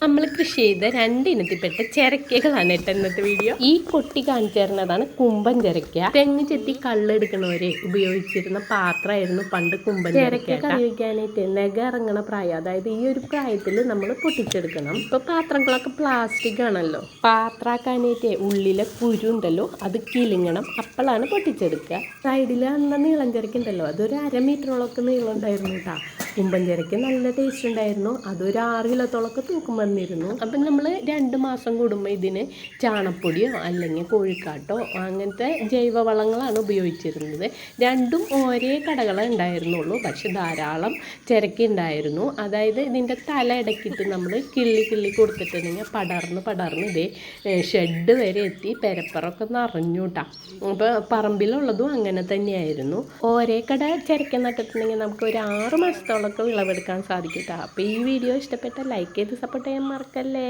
നമ്മൾ കൃഷി ചെയ്ത രണ്ടിനത്തിൽപ്പെട്ട ചിരക്കകളാണ് കേട്ടോ ഇന്നത്തെ വീഡിയോ. ഈ കൊട്ടി കാണിച്ചു തരുന്നതാണ് കുമ്പൻ ചിരക്ക. തെങ്ങ് ചെത്തി കള്ളെടുക്കണവരെ ഉപയോഗിച്ചിരുന്ന പാത്രമായിരുന്നു പണ്ട് കുമ്പൻ ചിരക്ക. കറി വയ്ക്കാനായിട്ട് നെഗ ഇറങ്ങണ പ്രായം, അതായത് ഈ ഒരു പ്രായത്തിൽ നമ്മൾ പൊട്ടിച്ചെടുക്കണം. ഇപ്പൊ പാത്രങ്ങളൊക്കെ പ്ലാസ്റ്റിക് ആണല്ലോ. പാത്രാക്കാനായിട്ട് ഉള്ളിലെ കുരു ഉണ്ടല്ലോ അത് കിലുങ്ങണം, അപ്പോഴാണ് പൊട്ടിച്ചെടുക്കുക. സൈഡിൽ അന്ന നീളം ചിരക്കുണ്ടല്ലോ, അതൊരു 1/2 മീറ്ററോളൊക്കെ നീളം ഉണ്ടായിരുന്നു കേട്ടോ. കുമ്പൻ ചിരക്ക് നല്ല ടേസ്റ്റ് ഉണ്ടായിരുന്നു. അതൊരു 6 കിലോത്തോളൊക്കെ തൂക്കം വന്നിരുന്നു. അപ്പം നമ്മൾ 2 മാസം കൂടുമ്പോൾ ഇതിന് ചാണപ്പൊടിയോ അല്ലെങ്കിൽ കോഴിക്കാട്ടോ അങ്ങനത്തെ ജൈവവളങ്ങളാണ് ഉപയോഗിച്ചിരുന്നത്. രണ്ടും ഒരേ കടകളെ ഉണ്ടായിരുന്നുള്ളൂ, പക്ഷെ ധാരാളം ചിരക്ക് ഉണ്ടായിരുന്നു. അതായത് ഇതിൻ്റെ തല ഇടയ്ക്കിട്ട് നമ്മൾ കിള്ളി കൊടുത്തിട്ടുണ്ടെങ്കിൽ പടർന്ന് ഇതേ ഷെഡ് വരെ എത്തി പെരപ്പറൊക്കെ നിറഞ്ഞു കേട്ടോ. അപ്പോൾ പറമ്പിലുള്ളതും അങ്ങനെ തന്നെയായിരുന്നു. ഒരേ കട ചിരക്ക നട്ടിട്ടുണ്ടെങ്കിൽ നമുക്ക് ഒരു 6 മാസത്തോളം വിളവെടുക്കാൻ സാധിക്കും. അപ്പോൾ ഈ വീഡിയോ ഇഷ്ടപ്പെട്ട ലൈക്ക് ചെയ്ത് സപ്പോർട്ട് ചെയ്യാൻ മറക്കല്ലേ.